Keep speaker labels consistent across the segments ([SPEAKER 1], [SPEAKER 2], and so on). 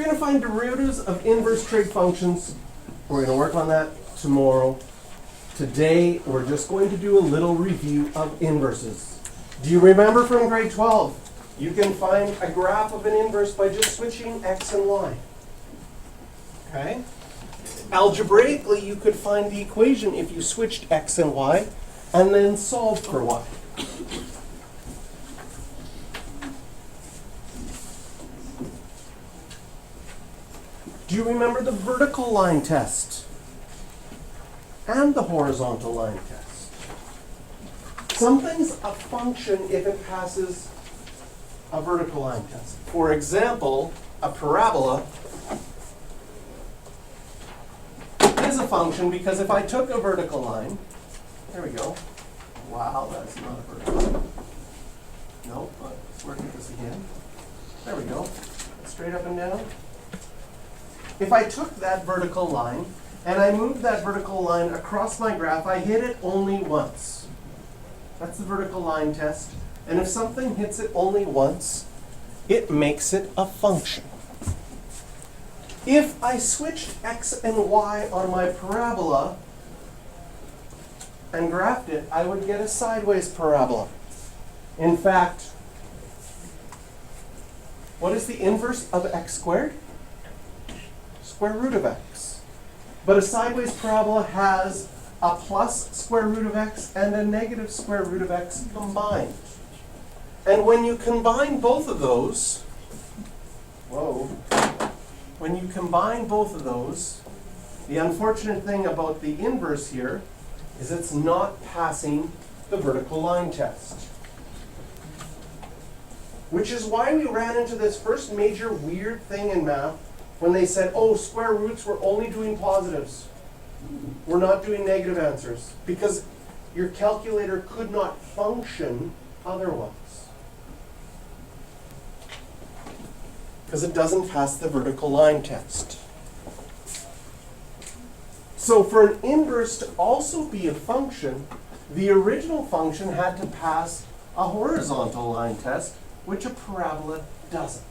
[SPEAKER 1] going to find derivatives of inverse trig functions. We're going to work on that tomorrow. Today, we're just going to do a little review of inverses. Do you remember from grade 12? You can find a graph of an inverse by just switching x and y. Okay? Algebraically, you could find the equation if you switched x and y and then solved for y. Do you remember the vertical line test and the horizontal line test? Something's a function if it passes a vertical line test. For example, a parabola is a function because if I took a vertical line, there we go. Wow, that's not a vertical line. Nope, let's work at this again. There we go. Straight up and down. If I took that vertical line and I moved that vertical line across my graph, I hit it only once. That's the vertical line test. And if something hits it only once, it makes it a function. If I switched x and y on my parabola and graphed it, I would get a sideways parabola. In fact, what is the inverse of x squared? Square root of x. But a sideways parabola has a plus square root of x and a negative square root of x combined. And when you combine both of those, when you combine both of those, the unfortunate thing about the inverse here is it's not passing the vertical line test. Which is why we ran into this first major weird thing in math when they said, oh, square roots, we're only doing positives. We're not doing negative answers. Because your calculator could not function otherwise. Because it doesn't pass the vertical line test. So for an inverse to also be a function, the original function had to pass a horizontal line test, which a parabola doesn't.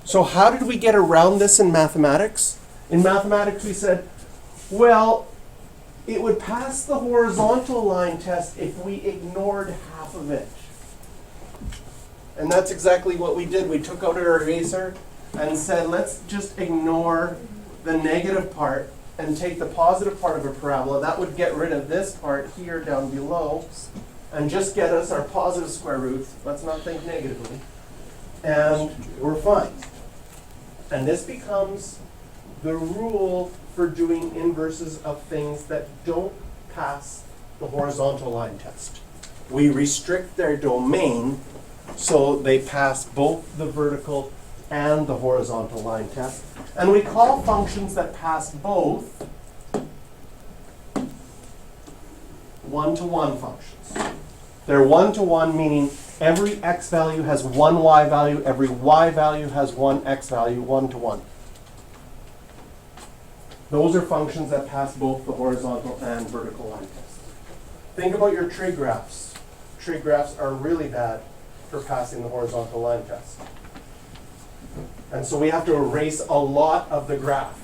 [SPEAKER 1] So how did we get around this in mathematics? In mathematics we said, well, it would pass the horizontal line test if we ignored half of it. And that's exactly what we did. We took out our eraser and said, let's just ignore the negative part and take the positive part of a parabola. That would get rid of this part here down below and just get us our positive square roots. Let's not think negatively. And we're fine. And this becomes the rule for doing inverses of things that don't pass the horizontal line test. We restrict their domain so they pass both the vertical and the horizontal line test. And we call functions that pass both one-to-one functions. They're one-to-one, meaning every x value has one y value, every y value has one x value, one-to-one. Those are functions that pass both the horizontal and vertical line test. Think about your trig graphs. Trig graphs are really bad for passing the horizontal line test. And so we have to erase a lot of the graph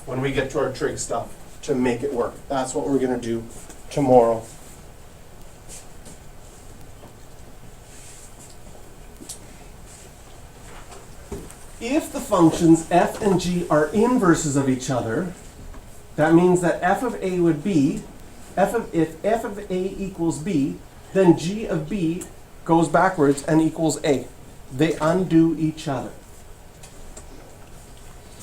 [SPEAKER 1] when we get to our trig stuff to make it work. That's what we're going to do tomorrow. If the functions f and g are inverses of each other, that means that f of a would be, if f of a equals b, then g of b goes backwards and equals a. They undo each other.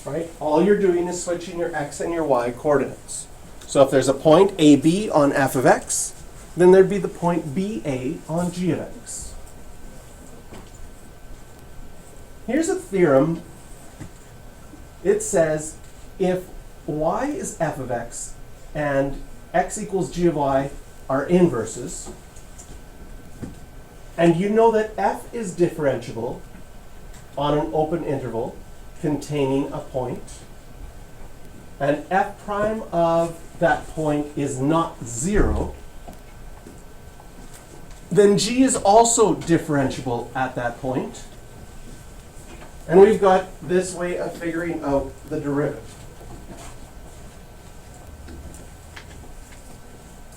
[SPEAKER 1] Right? All you're doing is switching your x and your y coordinates. So if there's a point AB on f of x, then there'd be the point BA on g of x. Here's a theorem. It says if y is f of x and x equals g of y are inverses, and you know that f is differentiable on an open interval containing a point, and f prime of that point is not 0, then g is also differentiable at that point. And we've got this way of figuring out the derivative.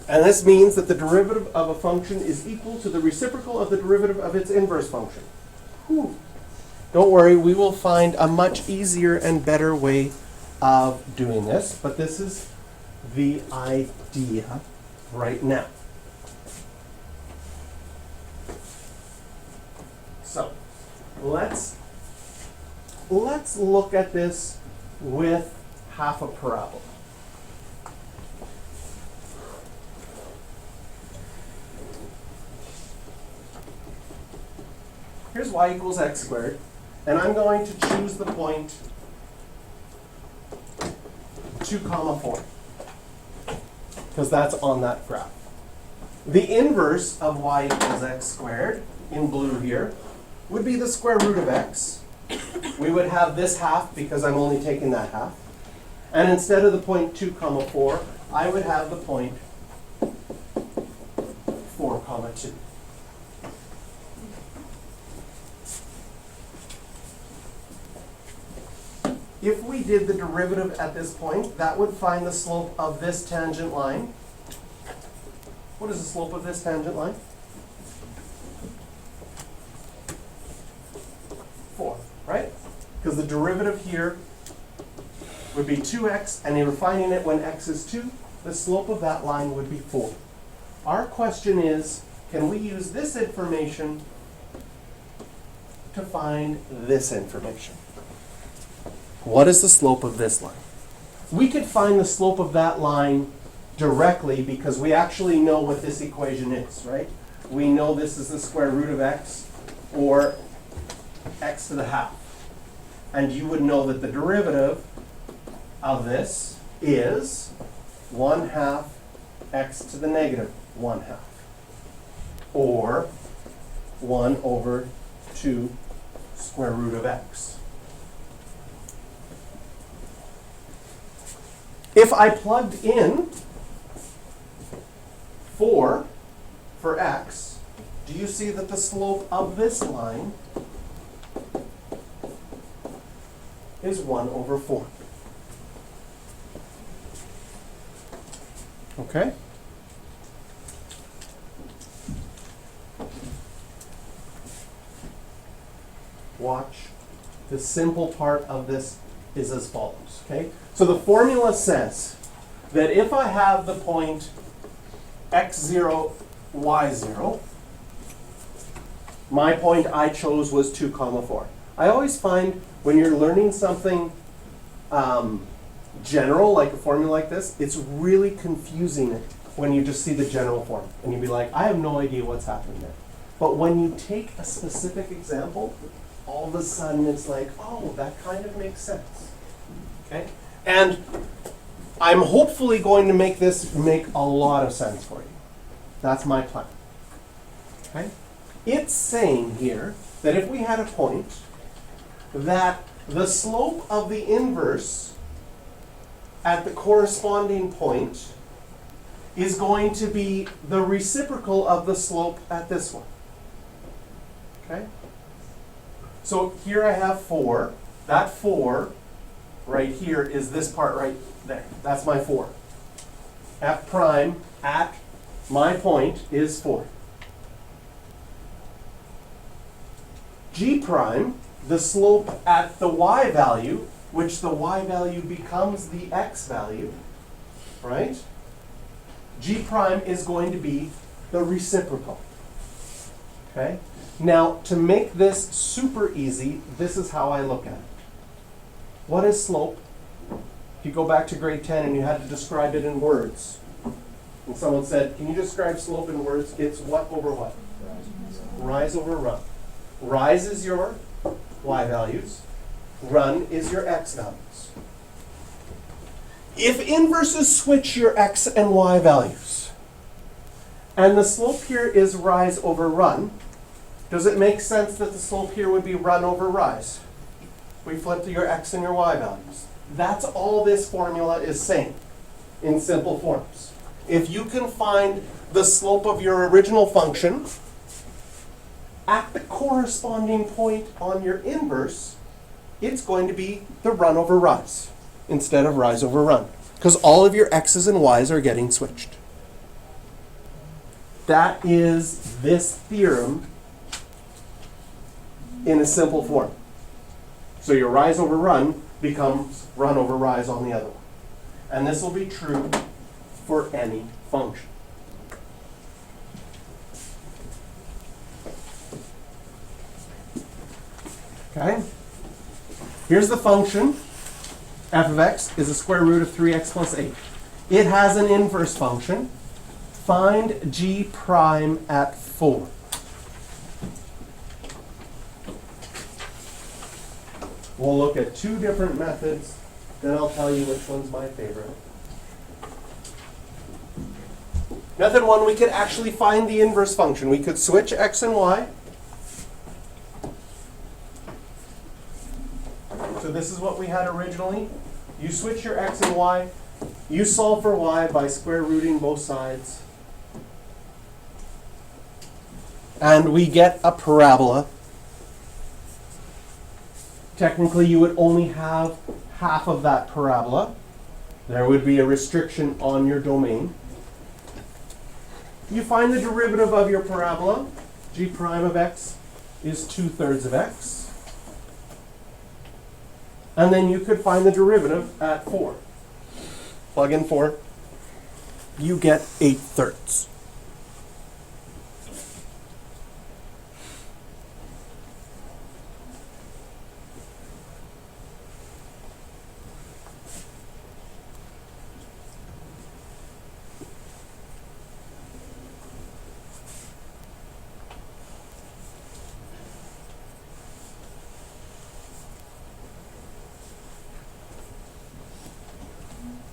[SPEAKER 1] And this means that the derivative of a function is equal to the reciprocal of the derivative of its inverse function. Whew. Don't worry, we will find a much easier and better way of doing this, but this is the idea right now. So, let's look at this with half a parabola. Here's y equals x squared, and I'm going to choose the point 2, 4, because that's on that graph. The inverse of y equals x squared, in blue here, would be the square root of x. We would have this half because I'm only taking that half. And instead of the point 2, 4, I would have the point 4, 2. If we did the derivative at this point, that would find the slope of this tangent line. What is the slope of this tangent line? 4, right? Because the derivative here would be 2x, and you're finding it when x is 2. The slope of that line would be 4. Our question is, can we use this information to find this information? What is the slope of this line? We could find the slope of that line directly because we actually know what this equation is, right? We know this is the square root of x, or x to the half. And you would know that the derivative of this is 1/2 x to the negative 1/2, or 1/2 square root of x. If I plugged in 4 for x, do you see that the slope of this line is 1/4? Okay? Watch. The simple part of this is as follows, okay? So the formula says that if I have the point x0, y0, my point I chose was 2, 4. I always find when you're learning something general, like a formula like this, it's really confusing when you just see the general form. And you'd be like, I have no idea what's happening there. But when you take a specific example, all of a sudden it's like, oh, that kind of makes sense. Okay? And I'm hopefully going to make this make a lot of sense for you. That's my plan. Okay? It's saying here that if we had a point that the slope of the inverse at the corresponding point is going to be the reciprocal of the slope at this one. Okay? So here I have 4. That 4 right here is this part right there. That's my 4. F prime at my point is 4. G prime, the slope at the y value, which the y value becomes the x value, right? G prime is going to be the reciprocal. Okay? Now, to make this super easy, this is how I look at it. What is slope? If you go back to grade 10 and you had to describe it in words, and someone said, can you describe slope in words? It's what over what? Rise over run. Rise is your y values. Run is your x values. If inverses switch your x and y values, and the slope here is rise over run, does it make sense that the slope here would be run over rise? We flip to your x and your y values. That's all this formula is saying in simple forms. If you can find the slope of your original function at the corresponding point on your inverse, it's going to be the run over rise instead of rise over run, because all of your x's and y's are getting switched. That is this theorem in a simple form. So your rise over run becomes run over rise on the other one. And this will be true for any function. Okay? Here's the function. F of x is the square root of 3x plus 8. It has an inverse function. Find g prime at 4. We'll look at two different methods, then I'll tell you which one's my favorite. Method 1, we could actually find the inverse function. We could switch x and y. So this is what we had originally. You switch your x and y. You solve for y by square rooting both sides. And we get a parabola. Technically, you would only have half of that parabola. There would be a restriction on your domain. You find the derivative of your parabola. G prime of x is 2/3 of x. And then you could find the derivative at 4. Plug in 4. You get 8/3.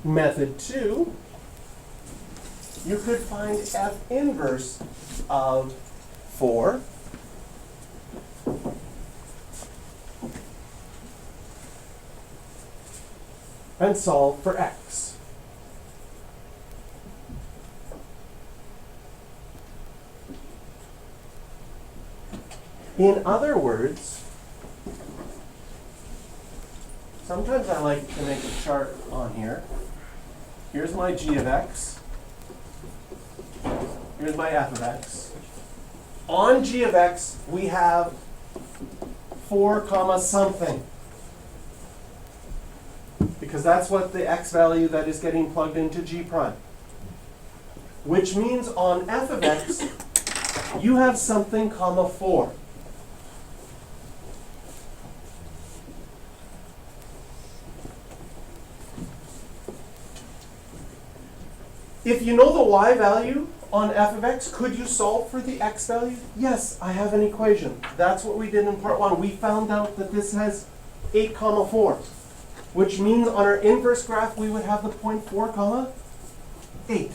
[SPEAKER 1] Method 2, you could find f inverse of 4 and solve for x. In other words, sometimes I like to make a chart on here. Here's my g of x. Here's my f of x. On g of x, we have 4 comma something. Because that's what the x value that is getting plugged into g prime. Which means on f of x, you have something comma 4. If you know the y value on f of x, could you solve for the x value? Yes, I have an equation. That's what we did in part 1. We found out that this has 8 comma 4, which means on our inverse graph we would have the point 4 comma 8.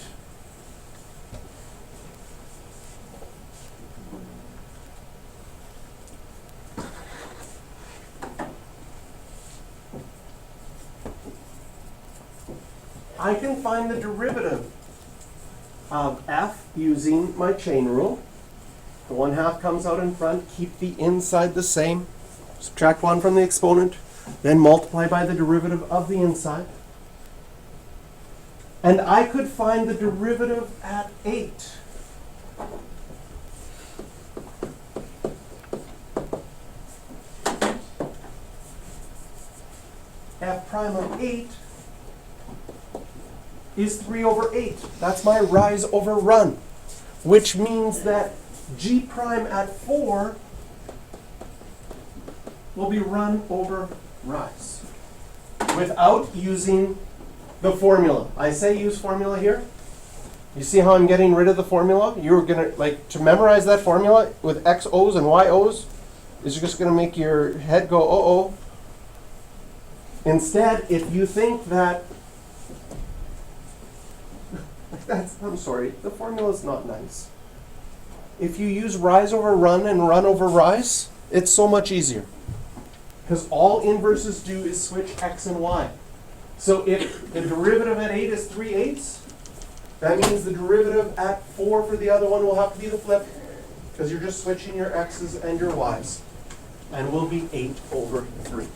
[SPEAKER 1] I can find the derivative of f using my chain rule. The 1/2 comes out in front, keep the inside the same, subtract 1 from the exponent, then multiply by the derivative of the inside. And I could find the derivative at 8. F prime of 8 is 3/8. That's my rise over run, which means that g prime at 4 will be run over rise without using the formula. I say use formula here. You see how I'm getting rid of the formula? You're gonna, like, to memorize that formula with XOs and YOs is just gonna make your head go, uh-oh. Instead, if you think that I'm sorry, the formula is not nice. If you use rise over run and run over rise, it's so much easier. Because all inverses do is switch x and y. So if the derivative at 8 is 3/8, that means the derivative at 4 for the other one will have to be the flip, because you're just switching your x's and your y's. And will be 8/3.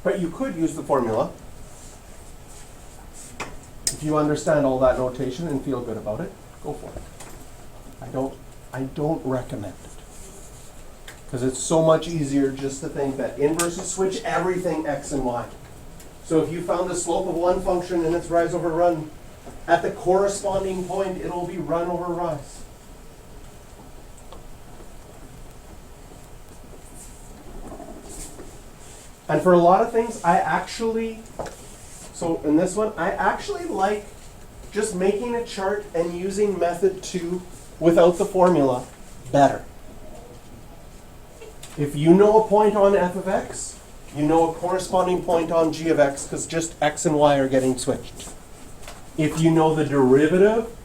[SPEAKER 1] But you could use the formula. If you understand all that notation and feel good about it, go for it. I don't recommend it. Because it's so much easier just to think that inverses switch everything x and y. So if you found the slope of one function and its rise over run, at the corresponding point, it'll be run over rise. And for a lot of things, so in this one, I actually like just making a chart and using method 2 without the formula better. If you know a point on f of x, you know a corresponding point on g of x, because just x and y are getting switched. If you know the derivative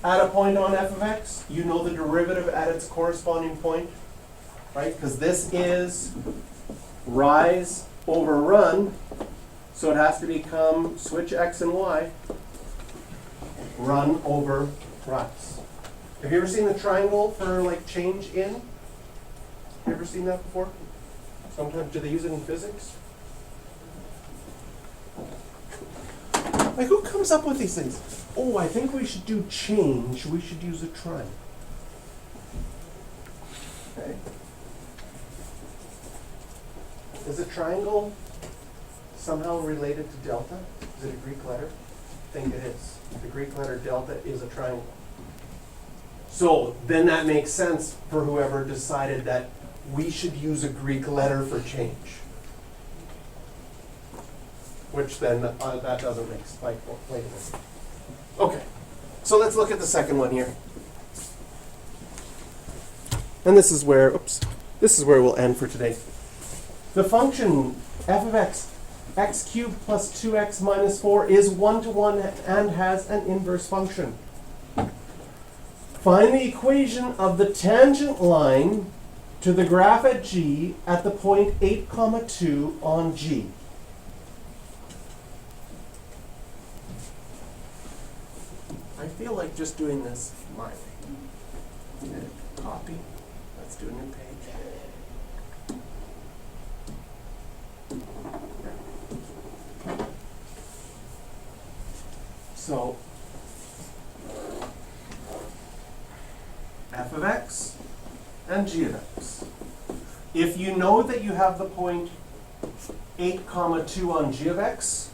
[SPEAKER 1] at a point on f of x, you know the derivative at its corresponding point, right? Because this is rise over run, so it has to become switch x and y, run over rise. Have you ever seen the triangle for like change in? You ever seen that before? Sometimes, do they use it in physics? Like, who comes up with these things? Oh, I think we should do change. We should use a triangle. Okay. Is a triangle somehow related to delta? Is it a Greek letter? I think it is. The Greek letter delta is a triangle. So then that makes sense for whoever decided that we should use a Greek letter for change. Which then, that doesn't make sense. Wait a minute. Okay, so let's look at the second one here. And this is where we'll end for today. The function f of x, x cubed plus 2x minus 4 is 1-to-1 and has an inverse function. Find the equation of the tangent line to the graph at G at the point 8, 2 on G. I feel like just doing this my way. Copy. Let's do a new page. So, f of x and g of x. If you know that you have the point 8, 2 on g of x,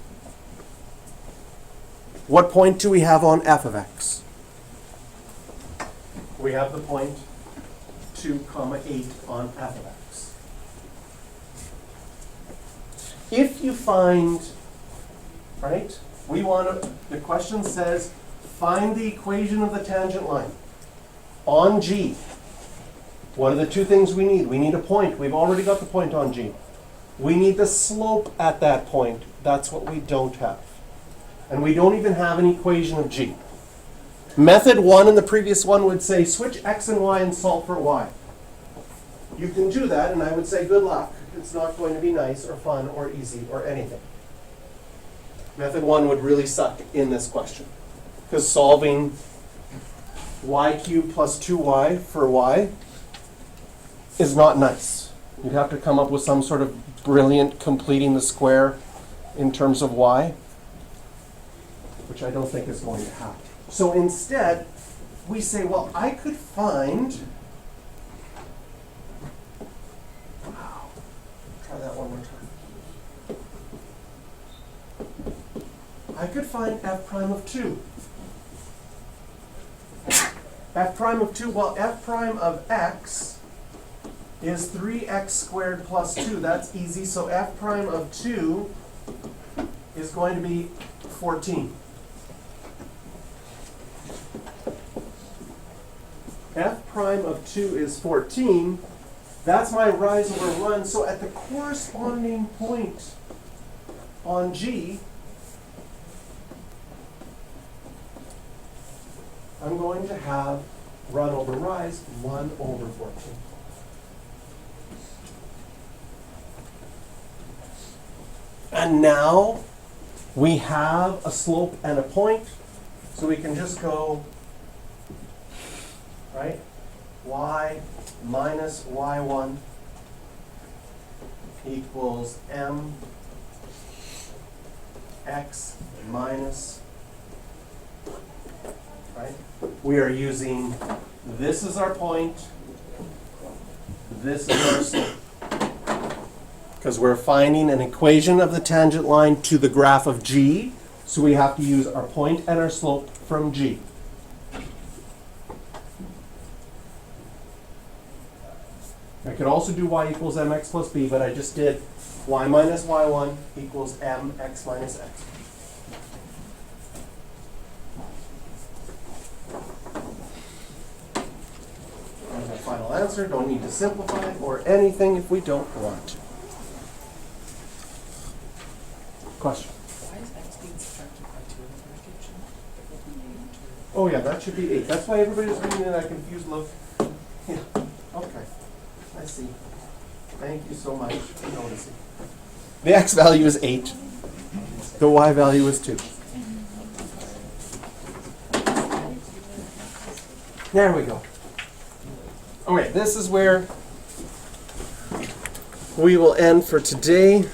[SPEAKER 1] what point do we have on f of x? We have the point 2, 8 on f of x. If you find, right, the question says, find the equation of the tangent line on G. What are the two things we need? We need a point. We've already got the point on G. We need the slope at that point. That's what we don't have. And we don't even have an equation of G. Method 1 in the previous one would say switch x and y and solve for y. You can do that, and I would say good luck. It's not going to be nice or fun or easy or anything. Method 1 would really suck in this question, because solving y cubed plus 2y for y is not nice. You'd have to come up with some sort of brilliant completing the square in terms of y, which I don't think is going to happen. So instead, we say, well, I could find, try that one more time. I could find f prime of 2. F prime of 2, well, f prime of x is 3x squared plus 2. That's easy. So f prime of 2 is going to be 14. F prime of 2 is 14. That's my rise over run. So at the corresponding point on G, I'm going to have run over rise 1 over 14. And now we have a slope and a point, so we can just go, right, y minus y1 equals m x minus, right? We are using, this is our point, this is our slope. Because we're finding an equation of the tangent line to the graph of G, so we have to use our point and our slope from G. I could also do y equals mx plus b, but I just did y minus y1 equals mx minus x. There's our final answer. Don't need to simplify or anything if we don't want to. Question?
[SPEAKER 2] Why is x being subtracted by 2 in the bracket? Shouldn't it be 8?
[SPEAKER 1] Oh yeah, that should be 8. That's why everybody's reading in that confused look. Yeah, okay. I see. Thank you so much for noticing. The x value is 8. The y value is 2. There we go. Okay, this is where we will end for today.